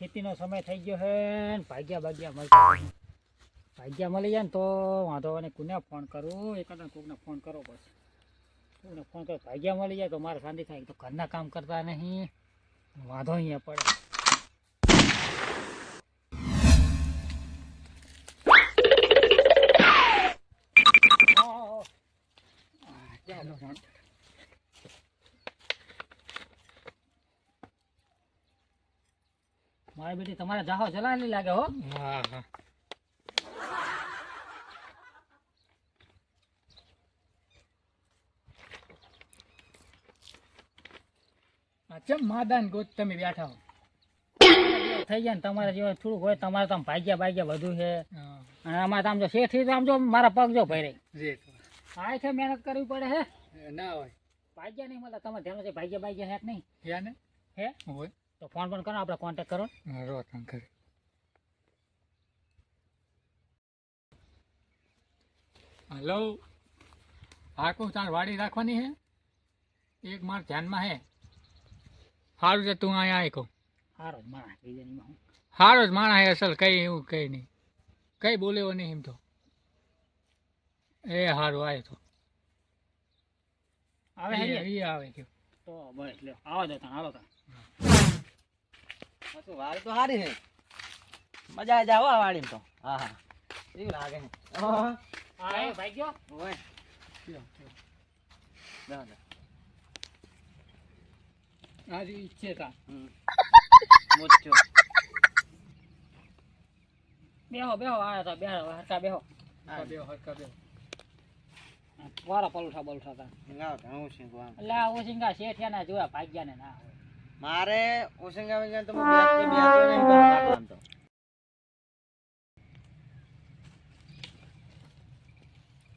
ખેતીનો સમય થઈ ગયો છે ને ભાગ્યા મળતા નથી. ભાગ્યા મળી જાય ને તો વાંધો અને કોને ફોન કરું, એકાદા કોકને ફોન કરવો પડશે. કોકને ફોન કરો, ભાગ્યા મળી જાય તો મારે શાંતિ થાય. તો ઘરના કામ કરતા નહીં, વાંધો અહીંયા પડે. મારી બેટી તમારે જાહો ચલાવી લાગે હો. હા હા ચમ માદાન ગોત તમે બેઠા હો થઈ જાય ને તમારે જેવા થોડુંક હોય, તમારે તો આમ ભાગ્યા બધું છે. હા અને આમાં તો આમ જો શેઠી તો આમ જો મારા પગ જો ભરાય. જે આ છે મહેનત કરવી પડે હે. ના હોય ભાગ્યા નહીં મળે, તમારે ધ્યાન છે ભાગ્યા હે કે નહીં? યા ને હે હોય તો ફોન પણ કરો, આપણે કોન્ટેક્ટ કરો. રો તમ કરે હલો હા કહું તાર વાડી રાખવાની હે એક માર ધ્યાનમાં હે સારું છે તું અહીંયા આવી કહું સારો જ માણસ બીજાની હું સારો જ માણસ હે અસલ કઈ એવું કઈ નહીં કઈ બોલેવો નહીં એમ તો એ સારું આવે તો આવે હે ને? એ આવે કે તો બસ લ્યો આવો દો તને, હાલો તા. તો વાડી તો સારી છે, મજા આવી જાય હો આ વાડીમાં તો. હા હા એવું લાગે છે. હા એ ભાગ્યો ઓય આજે ઈચ્છે તા મોચો બેહો આવ્યા તા, બેહો હરકા બેહો. હરકા બે વારા પલુઠા બલુઠા તા. ગાવ ઘણું છે ગામ. એટલે આ ઓસિંગા શેઠિયાના જોયા, ભાગ્યાને ના હોય. મારે ઓસંગા વંગા તો બેસતો નહીં બહાર આમ તો.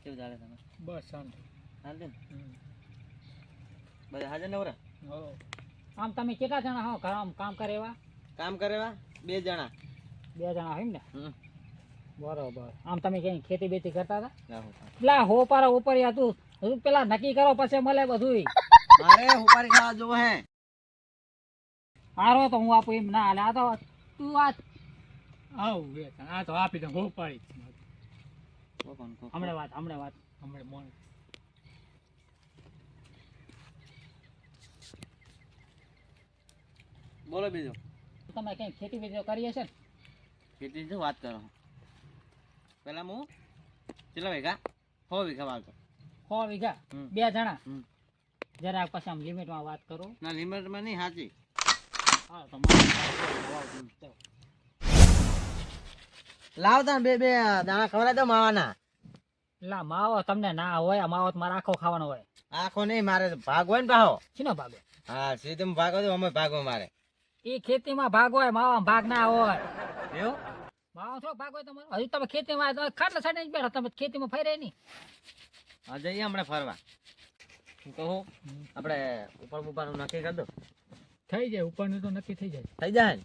કેવું ચાલે તમે? બસ શાંતિ શાંતિ ને? બધા હાજર નવરા? હો આમ તમે કેટલા જણા હો ઘર કામ કરે એવા? કામ કરેવા 2 જણા. 2 જણા હોય ને? હમ બરોબર. આમ તમે કઈ ખેતી બેતી કરતા હતા? ના પેલા હોપારા ઉપર તું હજુ પેલા નક્કી કરો પછી મળે બધું. મારે ઉપારી ખાવા જોવો હે. હારો તો હું આપું એમ ના હાલે. આ તો તું આવું વેચાણ આ તો આપી દઉં હો પાડી હમણાં વાત હમણાં મોણ બોલો બીજું. તમે કઈ ખેતી બેતી કરી હશે ને? ખેતી જો વાત કરો. પેલા હું કેટલા વીઘા? 6 વીઘા વાવતો. 6 વીઘા? હમ. 2 જણા? હમ. જરાક પછી આમ લિમિટમાં વાત કરો. ના લિમિટમાં નહીં સાચી. હા તો મારે લાવતા બે દાણા ખવડાવી દો માવાના. લા માવો તમને ના હોય, આ માવો તો મારે આખો ખાવાનો હોય. આખો નહીં મારે ભાગ હોય ને પાહો. શીનો ભાગ હોય? હા સીધું ભાગો તો અમે ભાગો મારે. એ ખેતીમાં ભાગ હોય, માવામાં ભાગ ના હોય. એવું? માવો થોડો ભાગ હોય તમારો? હજુ તમે ખેતીમાં ખાટલા સાઈડ જ બેઠા, તમે ખેતીમાં ફર્યા નહીં. હા જઈએ હમણાં ફરવા. હું કહું આપણે ઉપર ઉપરનું નક્કી કરી દો. થઈ જાય ઉપરનું તો નક્કી થઈ જાય થઈ જાય ને?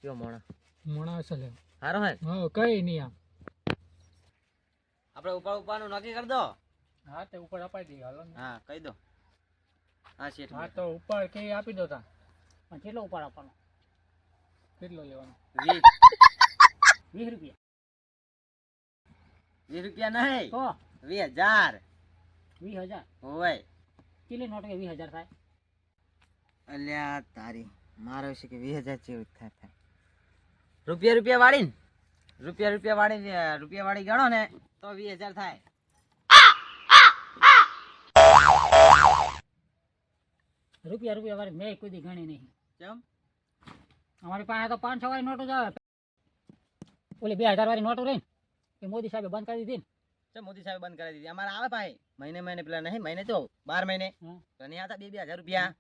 કયો મોણા મોણા અસલ હે સારો હે? હો કઈ નહીં આમ આપણે ઉપરનું નક્કી કરી દો. હા તે ઉપર અપાઈ દઈએ હાલો ને હા કહી દો. હા શેઠ હા તો ઉપર કઈ આપી દો તા પણ કેટલો ઉપર આપવાનો? કેટલો લેવાનો 20 રૂપિયા? 20 રૂપિયા નહીં, તો 20,000. 20,000? હોય કેટલી નોટ 20,000 થાય? અલ્યા તારી મારો છે કે 20,000 જેવું જ થાય. રૂપિયા વાળી ને રૂપિયા વાળી ગણો ને તો 20,000 થાય. રૂપિયા વાળી મેં કોઈ દી ગણી નહીં. કેમ? અમારી પાસે તો 500 વાળી નોટો જ આવે. ઓલી 2,000 વાળી નોટો રહી ને એ મોદી સાહેબે બંધ કરી દીધી ને. ચમ મોદી સાહેબ બંધ કરી દીધી? અમારે આવે ભાઈ મહિને પેલા નહીં, મહિને તો 12 મહિને હા. તો નહીં આવતા 2,000 રૂપિયા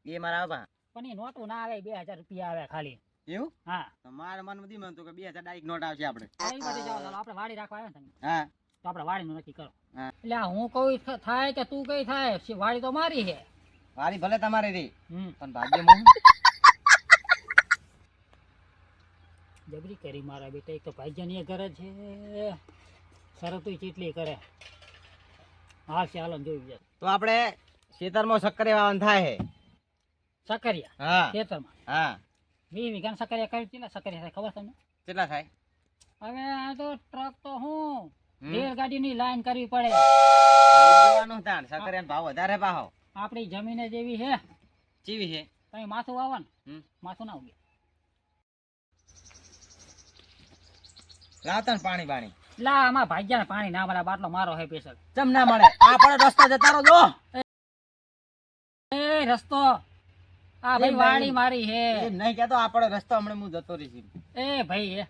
એ મારા આવે. પણ એ નોટો ના આવે, 2,000 રૂપિયા આવે ખાલી. એવું? હા તો મારા મન નથી માનતું કે 2,000 ડાયરેક્ટ નોટ આવશે આપણે. કઈ બાજુ જવા દો, આપણે વાડી રાખવા આવ્યા ને તમે, હા તો આપણે વાડીનું નક્કી કરો. હા. એટલે આ હું કઈ થાય કે તું કઈ થાય, વાડી તો મારી છે. વારી ભલે તમારી રી હમ પણ ભાગ્ય હું જબરી કરી મારા બેટા. એક તો ભાઈજાની ઘર છે, શરતો ચેટલી કરે. હા ચાલો જોઈ જાય. તો આપણે ખેતરમાં શક્કરે વાવન થાય છે. સકરિયા હા ખેતરમાં? હા 20 વીઘાના સકરિયા કર્યું કેટલા સકરિયા થાય ખબર તમને? કેટલા થાય? હવે આ તો ટ્રક તો હું હમ. રેલગાડીની લાઈન કરવી પડે. જોવાનું તાણ સકરિયાનો ભાવ વધારે પાહો આપણી જમીન જ એવી છે. ચીવી છે. તમે માથું વાવો ને હમ. માથું ના ઉગે. લાવતા ને પાણી બાણી લા આમાં ભાગ્યા પાણી ના મળે, બાટલો મારો હે પેશલ. ચમ ના મળે આપણે રસ્તો જતા રહો જો એ રસ્તો આ ભાઈ એમ વાડી નહીં. મારી હે. એમ નહીં કહેતો આપણે રસ્તો હમણાં હું જતો રહીશ એ ભાઈ એ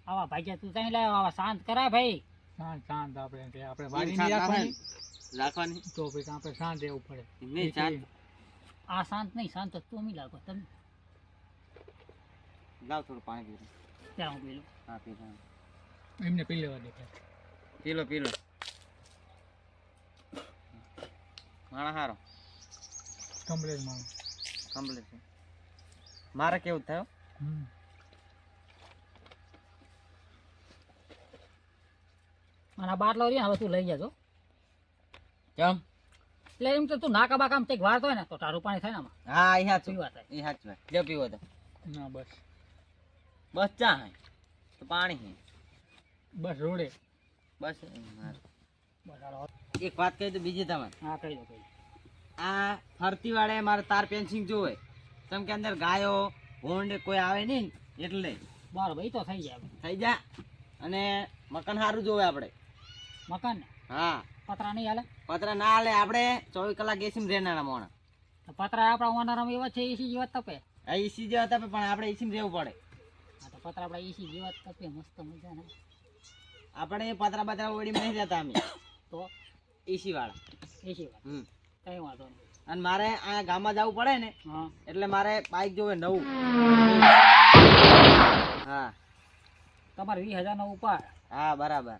આવા ભાગ્યા તું ત્યાં લાવ, આવા શાંત કરાય ભાઈ. શાંત શાંત આપણે કે આપણે એમ વાડી શાંત નહીં રાખવાની રાખવાની તો પછી આપણે શાંત રહેવું પડે. નહીં શાંત આ શાંત નહીં, શાંત તો તું મી લાગો તમે. લાવ થોડું પાણી પીવું ત્યાં હું પેલું હા પીવું એમને પી લેવા દેખાય. પીલો પીલો માણા હારો કમ્પ્લેટ માણસ. કમ્પ્લીટ છે મારે કેવું થયું અને આ બાટલો રહ્યો ને હવે તું લઈ જાજો. કેમ એટલે એમ તો તું નાકા બાકામ કંઈક વાર હોય ને તો તારું પાણી થાય ને આમાં હા એ સાચું પીવા થાય. એ સાચું વાત લ્યો પીવો તો ના બસ બસ ચા હે તો પાણી હે બસ રોડે. બસ મારે બસ હાલો. એક વાત કહી તો બીજી તમે હા કહી દો કહી દો. આ ફરતી વાળે મારે તાર પેન્સિંગ જોવે કેમ કે અંદર ગાયો ભૂંડ કોઈ આવે નહીં ને એટલે બરાબર એ તો થઈ જાય હવે. થઈ જા અને મકાન સારું જોવે આપણે મકાન ને હા પતરા નહીં હાલે. પતરા ના હાલે આપણે 24 કલાક એસી રહેનારા મોણા તો પતરા આપણા ઓનરમાં એવા છે એસી જેવા જ તપે. આ એસી જેવા તપે પણ આપણે એસી રહેવું પડે હા તો પતરા આપણા એસી જેવા જ તપે મસ્ત મજા ને. આપણે પતરા બતરા ઓડીમાં નહીં રહેતા અમે તો એસી વાળા એસી વાત હમ કઈ વાંધો નહીં. અને મારે આ ગામમાં જવું પડે ને હા એટલે મારે બાઇક જોવે નવું હા તમારે 20,000 નો ઉપાડ, હા બરાબર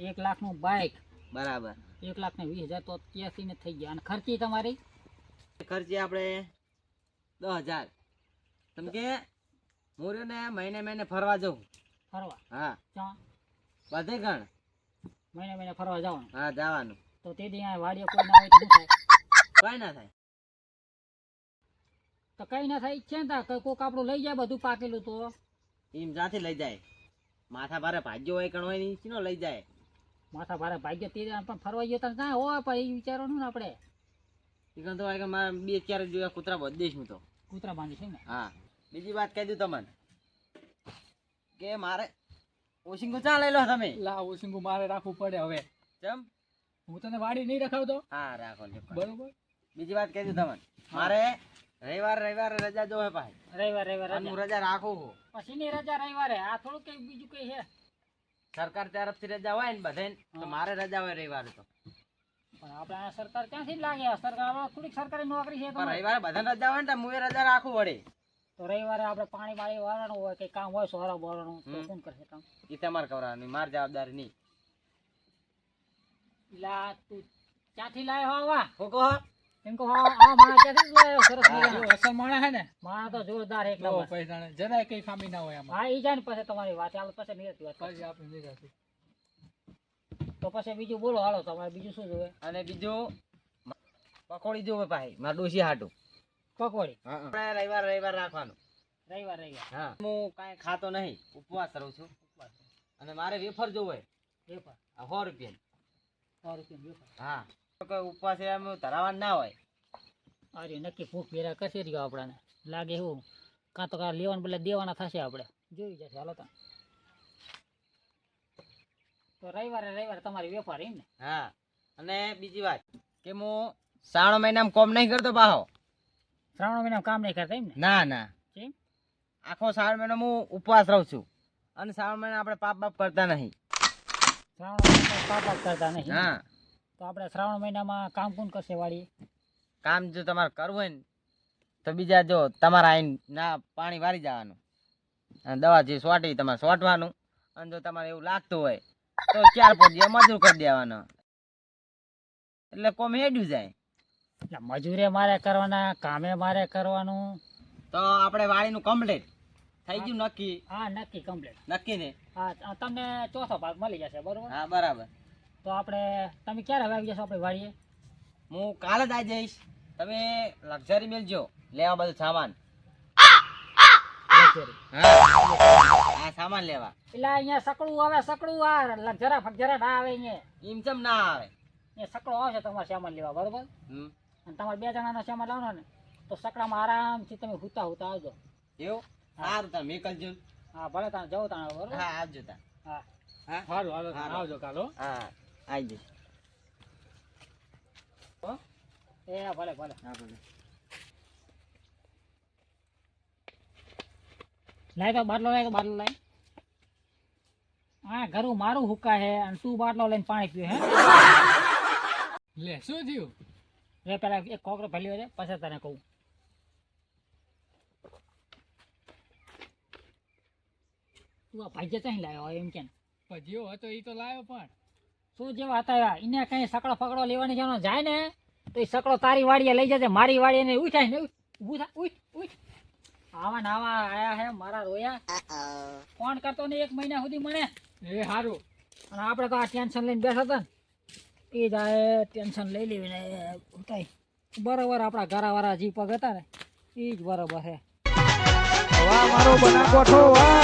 1 લાખનું બાઇક, બરાબર 1,20,000 તો ત્યાંથી ને થઈ ગયા. અને ખર્ચી તમારી ખર્ચે આપણે 10,000 તમે કે હું રહ્યો ને મહિને મહિને ફરવા જવું ફરવા હા ક્યાં બધે ગણ મહિને મહિને ફરવા જવાનું હા જવાનું તો તે દી આ વાડીએ કોઈ ના હોય તો શું થાય? કઈ ના થાય તો કઈ ના થાય છે ને તા કોક આપણું લઈ જાય બધું પાકેલું તો એમ જાથી લઈ જાય માથા ભારે ભાગ્યો હોય કણ હોય ને ઈનો લઈ જાય માથા ભારે ભાગ્ય તે દી પણ ફરવા ગયો તો ના હોય પણ એ વિચારવાનું ને આપણે ઈ કણ તો હોય કે મારે 2-4 જોયા કૂતરા બધ દઈશ હું તો કૂતરા બાંધી છે ને. હા બીજી વાત કહી દઉં તમને કે મારે ઓશિંગો ચા લઈ લો તમે લા ઓસિંગુ મારે રાખવું પડે હવે. ચમ હું તને વાડી નહીં રખાવતો હા રાખો લ્યો. બરોબર. બીજી વાત કહી દઉં તમને મારે રવિવાર રજા જો હે ભાઈ રવિવાર અને હું રજા રજા રાખું છું પછીની રજા રવિવારે. આ થોડું કઈ બીજું કઈ છે સરકાર તરફથી રજા હોય ને બધે તો મારે રજા હોય રવિવારે તો પણ આપણે આ સરકાર ક્યાંથી જ લાગે? સરકાર આપણે થોડીક સરકારી નોકરી છે પણ તમારી. રવિવારે બધાને રજા હોય ને તો હું એ રજા રાખું વળી તો રવિવારે આપણે પાણી બાળી વાળવાનું હોય કઈ કામ હોય સોરા બોરવાનું તો હમ. કોણ કરશે કામ? એ તમારે કરવાનું મારી જવાબદારી નહીં લા તું ક્યાંથી લાયો હવા? હું કહો એમ કહો આ માણસ ક્યાંથી જ લાયો? સરસ જો મજાનો. અસલ માણસ હે ને માણસ તો જોરદાર એક તો નંબર. પૈસા ને જરાય કઈ ખામી ના હોય આમાં. હા ઈ જાય ને પછી તમારી વાત હાલો પછી નિયતિ વાત પછી આપણે નહીં રાખીએ. તો પછી બીજું બોલો હાલો તમારે બીજું શું જોવે? અને બીજું પકોડી જોવે ભાઈ મારા ડોશી હાટું પકોડી આપણે રવિવાર રાખવાનું રવિવાર હા હું કાંઈ ખાતો નહીં ઉપવાસ કરું છું અને મારે વેફર જોવે વેપાર 100 રૂપિયા 100 રૂપિયા વેપાર. હા તો કોઈ ઉપવાસ એમ ધરાવવાનું ના હોય અરે નક્કી ભૂખ ભેરા કશે રહ્યો આપણાને લાગે એવું કાં તો કાં લેવાને બદલે દેવાના થશે આપણે જોઈ જશે હાલો તા. તો રવિવારે તમારી વેપાર એમ ને? હા અને બીજી વાત કે હું શ્રાવણ મહિનામાં કોમ નહીં કરતો પાહો શ્રાવણ મહિનામાં કામ નહીં કરતા એમ ને? ના ના કેમ? આખો શ્રાવણ મહિનો હું ઉપવાસ રહું છું અને શ્રાવણ મહિના આપણે પાપ બાપ કરતા નહીં શ્રાવણ મહિનામાં પાપ બાપ કરતા નહીં. હા તો આપણે શ્રાવણ મહિનામાં કામ કોણ કરશે વાળી? કામ જો તમારે કરવું હોય ને તો બીજા જો તમારે આઈને ના પાણી વારી જવાનું અને દવા જે સોટી તમારે સોટવાનું અને જો તમારે એવું લાગતું હોય તો 4-5 દિવસ મજૂર કરી દેવાનો એટલે કોમ હેડ્યું જાય એટલે મજૂરે મારે કરવાના કામે મારે કરવાનું. તો આપણે વાડીનું કમ્પ્લીટ થઈ ગયું નક્કી હા નક્કી કમ્પ્લીટ. નક્કી ને હા તમને ચોથો ભાગ મળી જશે બરોબર. હા બરાબર તો આપણે તમે ક્યારે હવે આવી જશો આપણે વાડીએ? હું કાલે જ આવી જઈશ તમે લક્ઝરી મેલજો લેવા બધું સામાન ફેરી. આ સામાન લેવા એટલે અહીંયા સકડું આવે, સકડું આ જરા ના આવે અહીંયા. એમ ચમ ના આવે. અહીંયા સકડો આવશે તમારે સામાન લેવા, બરોબર? હમ. અને તમારે 2 જણાનો સામાન લાવવાનો ને તો સકડામાં આરામથી તમે હુતા આવજો. એવું સારું તમે મેકલજો. હા ભલે તાને જવું તાને, બરોબર? હા આવજો તા. હા હા સારું હાલો હારું. આવજો કાલો. હા આવી જઈશ. એ ભલે ભલે. હા ભલે. લાય તો બાટલો લાય. હા ઘરું મારું હુકા હે અને તું બાટલો લઈને પાણી પીવે હે. લે શું થયું? રે પેલા એક કોકરો ભલ્યો છે પછી તને કહું. તું આ ભાઈ ક્યાં લાવ્યો એમ કે પણ જેવો હતો એ તો લાવ્યો પણ શું જેવા હતા એને કઈ સકડો ફકડો લેવાની જવાનો જાય ને તો એ સકડો તારી વાડીએ લઈ જશે, મારી વાડીએ ને ઉઠાય ને ઊભું થા ઉઠ. આવા નાવા આયા હે મારા રોયા. ફોન કરતો ને 1 મહિના સુધી મને. એ સારું. અને આપણે તો આ ટેન્શન લઈને બેઠા હતા ને એ જ આ ટેન્શન લઈ લેવી ને ઉઠાય. બરોબર આપણા ઘરાવાળા જી પગ હતા ને એ જ બરોબર છે. વાહ મારો બનાકોઠો વાહ.